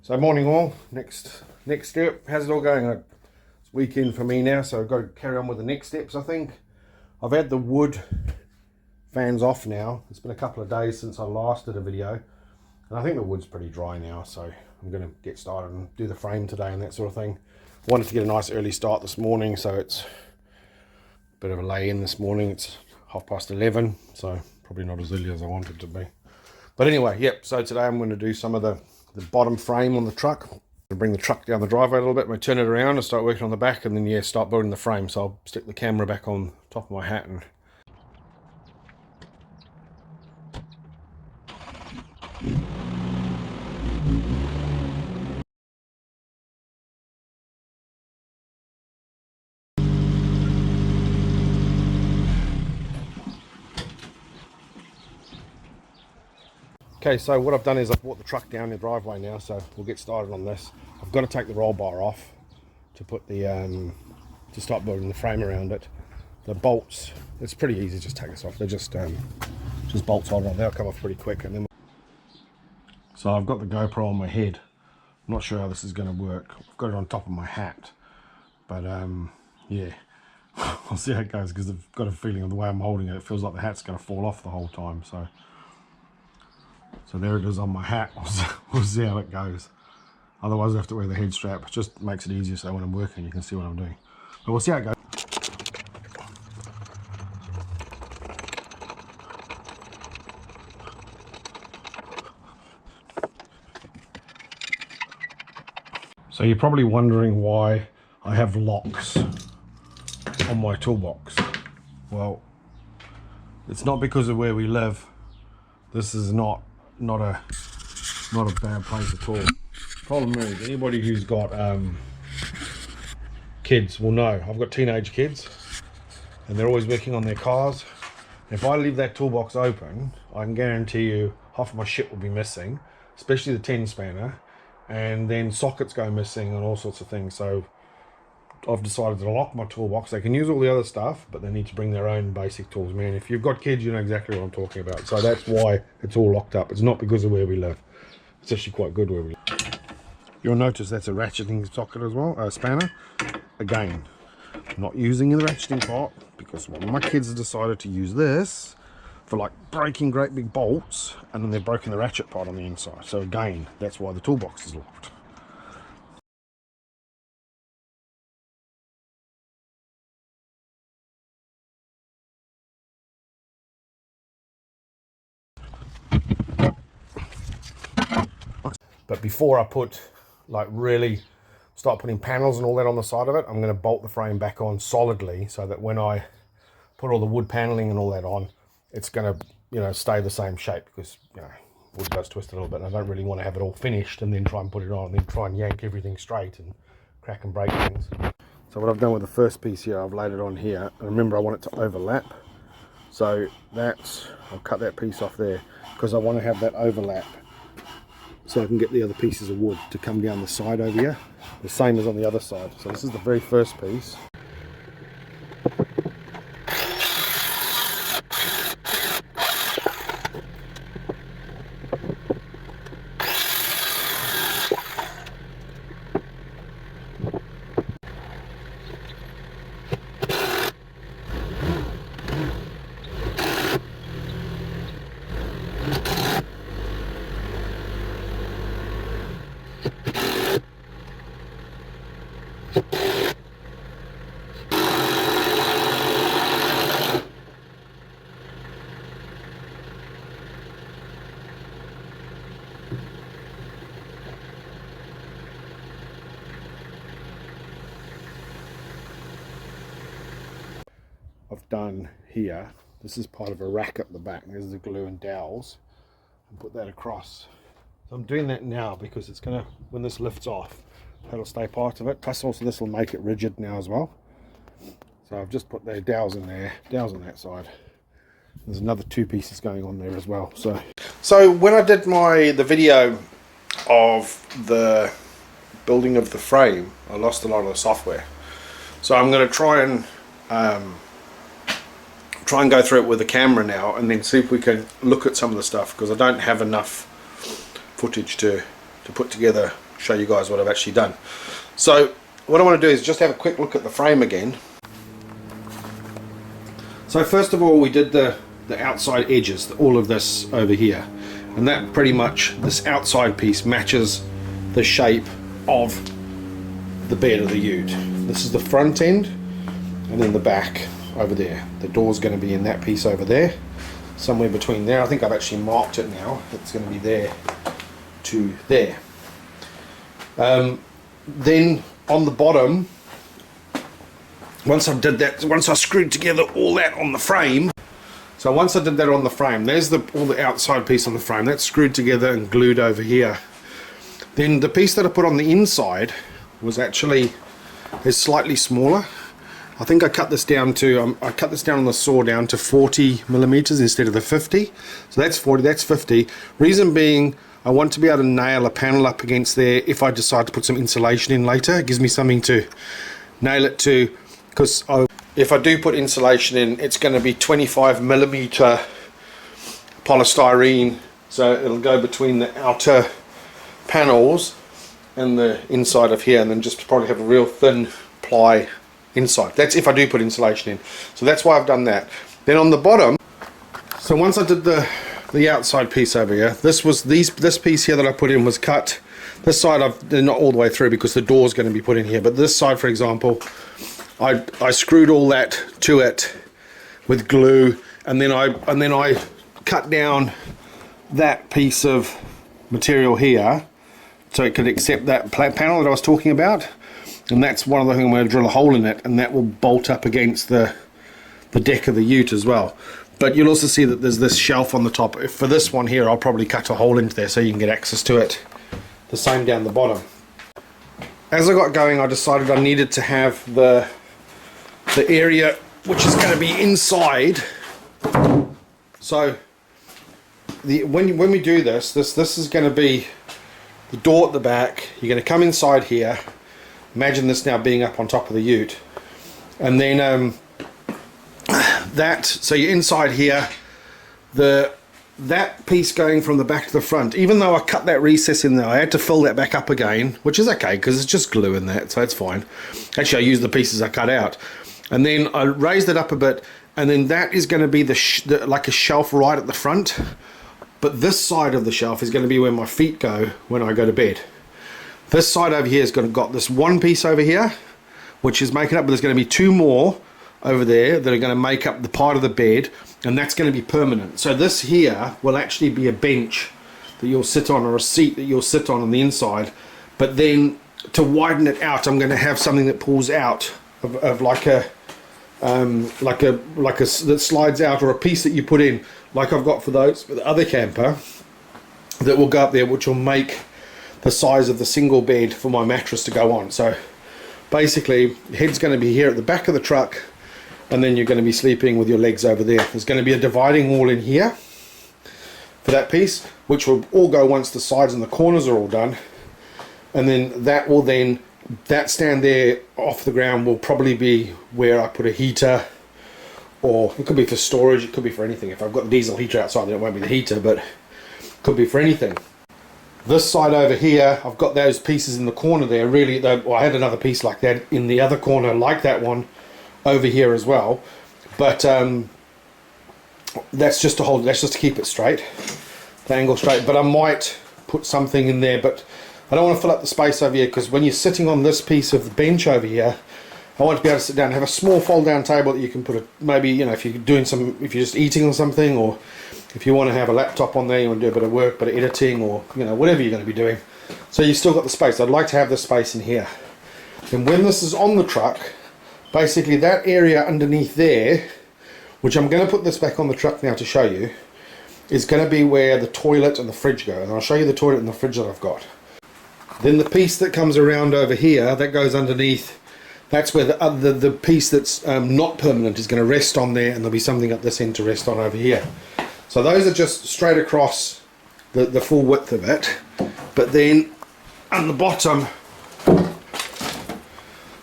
So morning all, next step, how's it all going? It's weekend for me now, so I've got to carry on with the next steps. I think I've had the wood fans off now. It's been a couple of days since I last did a video, and I think the wood's pretty dry now, so I'm going to get started and do the frame today and that sort of thing. I wanted to get a nice early start this morning, so it's a bit of a lay-in this morning. It's 11:30, so probably not as early as I wanted to be. But anyway, yep, so today I'm going to do some of the bottom frame on the truck. I'll bring the truck down the driveway a little bit, I'm going to turn it around and start working on the back, and then yeah, start building the frame. So I'll stick the camera back on top of my hat and okay, so what I've done is I've brought the truck down the driveway now, so we'll get started on this. I've got to take the roll bar off to put the to start building the frame around it. The bolts, it's pretty easy, just take this off. They're just bolts holding on. They'll come off pretty quick. And then so I've got the GoPro on my head. I'm not sure how this is going to work. I've got it on top of my hat, but yeah, I'll see how it goes, because I've got a feeling of the way I'm holding it, it feels like the hat's going to fall off the whole time. So there it is on my hat. We'll see how it goes. Otherwise I have to wear the head strap. It just makes it easier, so when I'm working you can see what I'm doing. But we'll see how it goes. So you're probably wondering why I have locks on my toolbox. Well, it's not because of where we live. This is not a bad place at all. Problem is, anybody who's got kids will know. I've got teenage kids, and they're always working on their cars. If I leave that toolbox open, I can guarantee you half of my shit will be missing, especially the 10 spanner, and then sockets go missing and all sorts of things. So I've decided to lock my toolbox. They can use all the other stuff, but they need to bring their own basic tools. Man, if you've got kids, you know exactly what I'm talking about. So that's why it's all locked up. It's not because of where we live. It's actually quite good where we live. You'll notice that's a ratcheting socket as well, a spanner. Again, not using the ratcheting part, because one of my kids has decided to use this for like breaking great big bolts, and then they've broken the ratchet part on the inside. So again, that's why the toolbox is locked. But before I really start putting panels and all that on the side of it, I'm going to bolt the frame back on solidly, so that when I put all the wood paneling and all that on, it's going to, you know, stay the same shape, because, you know, wood does twist a little bit, and I don't really want to have it all finished and then try and put it on and then try and yank everything straight and crack and break things. So what I've done with the first piece here, I've laid it on here. And remember, I want it to overlap. So I'll cut that piece off there, because I want to have that overlap, so I can get the other pieces of wood to come down the side over here, the same as on the other side. So this is the very first piece. I've done here, this is part of a rack at the back. There's the glue and dowels, and put that across. So I'm doing that now because it's gonna, when this lifts off, that'll stay part of it. Plus also this will make it rigid now as well. So I've just put the dowels in there, dowels on that side. There's another two pieces going on there as well. So when I did the video of the building of the frame, I lost a lot of the software. So I'm going to try and try and go through it with the camera now and then see if we can look at some of the stuff, because I don't have enough footage to put together, show you guys what I've actually done. So what I want to do is just have a quick look at the frame again. So first of all, we did the outside edges, all of this over here, and that pretty much, this outside piece matches the shape of the bed of the ute. This is the front end, and then the back over there. The door's going to be in that piece over there, somewhere between there. I think I've actually marked it now. It's going to be there to there. Then on the bottom, once I did that, once I screwed together all that on the frame, so once I did that on the frame, there's all the outside piece on the frame, that's screwed together and glued over here. Then the piece that I put on the inside was actually is slightly smaller. I think I cut this down to I cut this down on the saw down to 40 millimeters instead of the 50. So that's 40, that's 50. Reason being, I want to be able to nail a panel up against there if I decide to put some insulation in later. It gives me something to nail it to, because if I do put insulation in, it's going to be 25 millimeter polystyrene, so it'll go between the outer panels and the inside of here, and then just probably have a real thin ply inside. That's if I do put insulation in. So that's why I've done that. Then on the bottom, so once I did the outside piece over here, this piece here that I put in was cut. This side they're not all the way through because the door's going to be put in here, but this side, for example, I screwed all that to it with glue, and then I cut down that piece of material here so it could accept that panel that I was talking about. And that's one of the things. I'm going to drill a hole in it, and that will bolt up against the deck of the ute as well. But you'll also see that there's this shelf on the top. For this one here, I'll probably cut a hole into there so you can get access to it. The same down the bottom. As I got going, I decided I needed to have the area which is going to be inside. So when we do this is going to be the door at the back. You're going to come inside here. Imagine this now being up on top of the ute, and then so you're inside here, that piece going from the back to the front. Even though I cut that recess in there, I had to fill that back up again, which is okay because it's just glue in that, so it's fine. Actually, I used the pieces I cut out, and then I raised it up a bit, and then that is going to be like a shelf right at the front, but this side of the shelf is going to be where my feet go when I go to bed. This side over here has got this one piece over here, which is making up, but there's going to be two more over there that are going to make up the part of the bed, and that's going to be permanent. So this here will actually be a bench that you'll sit on, or a seat that you'll sit on the inside. But then to widen it out, I'm going to have something that pulls out of like a that slides out, or a piece that you put in, like I've got for the other camper, that will go up there, which will make the size of the single bed for my mattress to go on. So basically, head's going to be here at the back of the truck, and then you're going to be sleeping with your legs over there. There's going to be a dividing wall in here for that piece, which will all go once the sides and the corners are all done, and then that stand there off the ground will probably be where I put a heater, or it could be for storage, it could be for anything. If I've got the diesel heater outside, then it won't be the heater, but it could be for anything. This side over here, I've got those pieces in the corner there. Really, well, I had another piece like that in the other corner, like that one over here as well. But that's just to hold. That's just to keep it straight, the angle straight. But I might put something in there. But I don't want to fill up the space over here, because when you're sitting on this piece of the bench over here, I want to be able to sit down and have a small fold-down table that you can put maybe, you know, if you're just eating or something, or if you want to have a laptop on there, you want to do a bit of work, bit of editing, or, you know, whatever you're going to be doing. So you've still got the space. I'd like to have the space in here. And when this is on the truck, basically that area underneath there, which I'm going to put this back on the truck now to show you, is going to be where the toilet and the fridge go. And I'll show you the toilet and the fridge that I've got. Then the piece that comes around over here, that goes underneath, that's where the piece that's not permanent is going to rest on there, and there'll be something at this end to rest on over here. So those are just straight across the full width of it. But then on the bottom,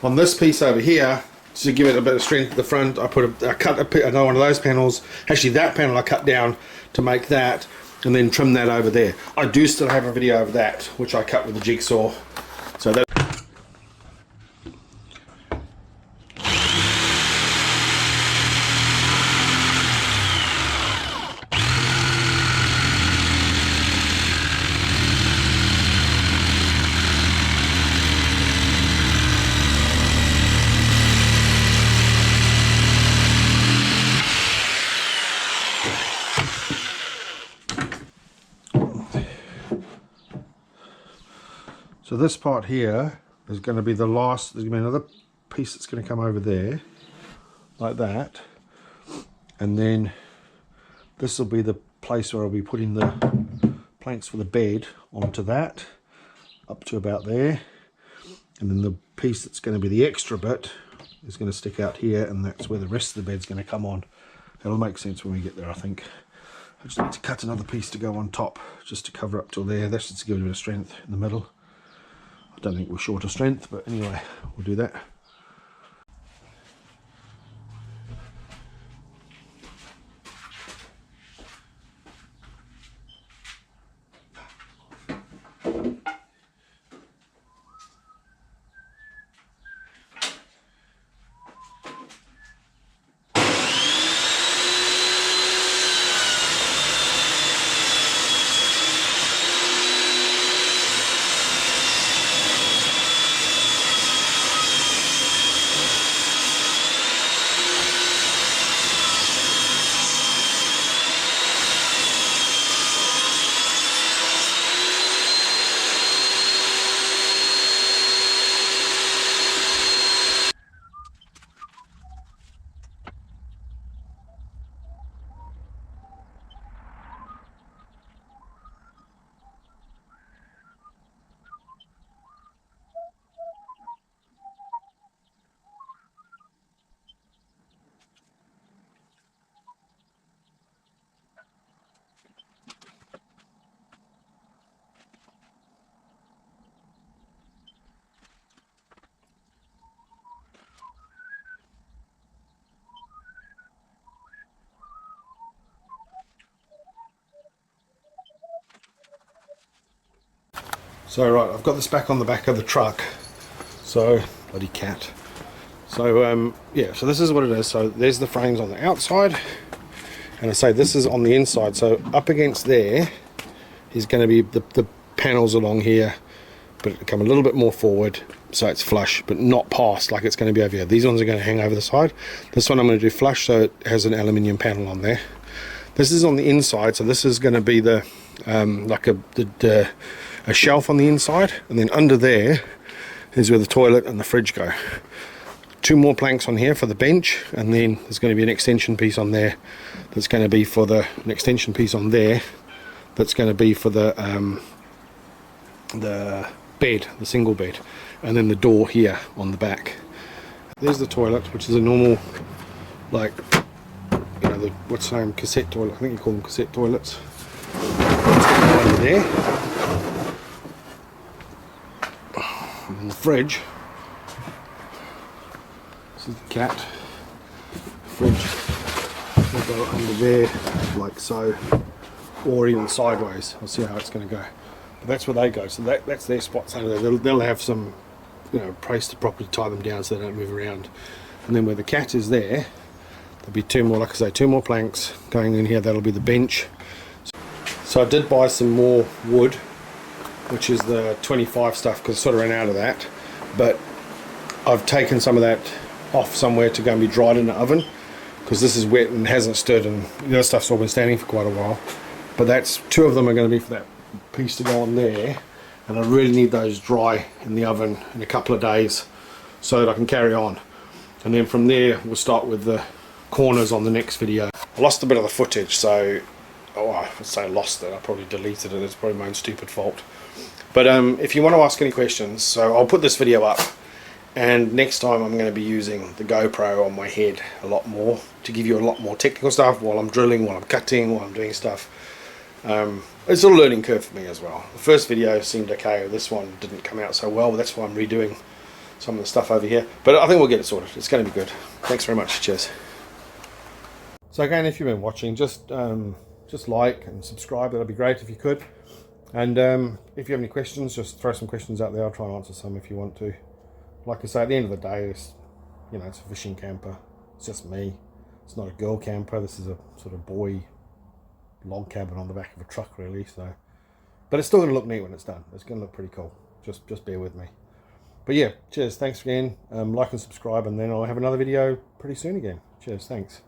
on this piece over here, to give it a bit of strength at the front. I cut another one of those panels. Actually, that panel I cut down to make that, and then trim that over there. I do still have a video of that, which I cut with the jigsaw. So that. So this part here is going to be the last. There's going to be another piece that's going to come over there, like that, and then this will be the place where I'll be putting the planks for the bed onto that, up to about there, and then the piece that's going to be the extra bit is going to stick out here, and that's where the rest of the bed's going to come on. That'll make sense when we get there, I think. I just need to cut another piece to go on top, just to cover up till there. That's just to give it a bit of strength in the middle. I don't think we're short of strength, but anyway, we'll do that. So right, I've got this back on the back of the truck. So, bloody cat. So yeah, so this is what it is. So there's the frames on the outside, and I say this is on the inside. So up against there is going to be the panels along here, but come a little bit more forward, so it's flush, but not past like it's going to be over here. These ones are going to hang over the side. This one I'm going to do flush, so it has an aluminium panel on there. This is on the inside, so this is going to be the like a shelf on the inside, and then under there is where the toilet and the fridge go. 2 more planks on here for the bench, and then there's going to be an extension piece on there that's going to be for an extension piece on there that's going to be for the bed, the single bed, and then the door here on the back. There's the toilet, which is a normal, like, you know, what's the name, cassette toilet. I think you call them cassette toilets. Over there. And the fridge, this is the cat. Fridge will go under there like so, or even sideways. I'll see how it's going to go. But that's where they go. So that's their spots under there. They'll have some, you know, place to properly tie them down so they don't move around. And then where the cat is there, there'll be 2 more, like I say, 2 more planks going in here. That'll be the bench. So I did buy some more wood, which is the 25 stuff, because I sort of ran out of that, but I've taken some of that off somewhere to go and be dried in the oven, because this is wet and hasn't stood, and the other stuff's all been standing for quite a while. But that's 2 of them are going to be for that piece to go on there, and I really need those dry in the oven in a couple of days so that I can carry on. And then from there we'll start with the corners on the next video. I lost a bit of the footage, so I would say lost it, I probably deleted it. It's probably my own stupid fault. But if you want to ask any questions, so I'll put this video up, and next time I'm going to be using the GoPro on my head a lot more to give you a lot more technical stuff while I'm drilling, while I'm cutting, while I'm doing stuff. It's a learning curve for me as well. The first video seemed okay, this one didn't come out so well, but that's why I'm redoing some of the stuff over here. But I think we'll get it sorted. It's going to be good. Thanks very much. Cheers. So again, if you've been watching, just like and subscribe. That'd be great if you could. And if you have any questions, just throw some questions out there. I'll try and answer some if you want to. Like I say, at the end of the day, it's a fishing camper. It's just me. It's not a girl camper. This is a sort of boy log cabin on the back of a truck, really. So, but it's still going to look neat when it's done. It's going to look pretty cool. Just bear with me. But yeah, cheers. Thanks again. Like and subscribe, and then I'll have another video pretty soon again. Cheers. Thanks.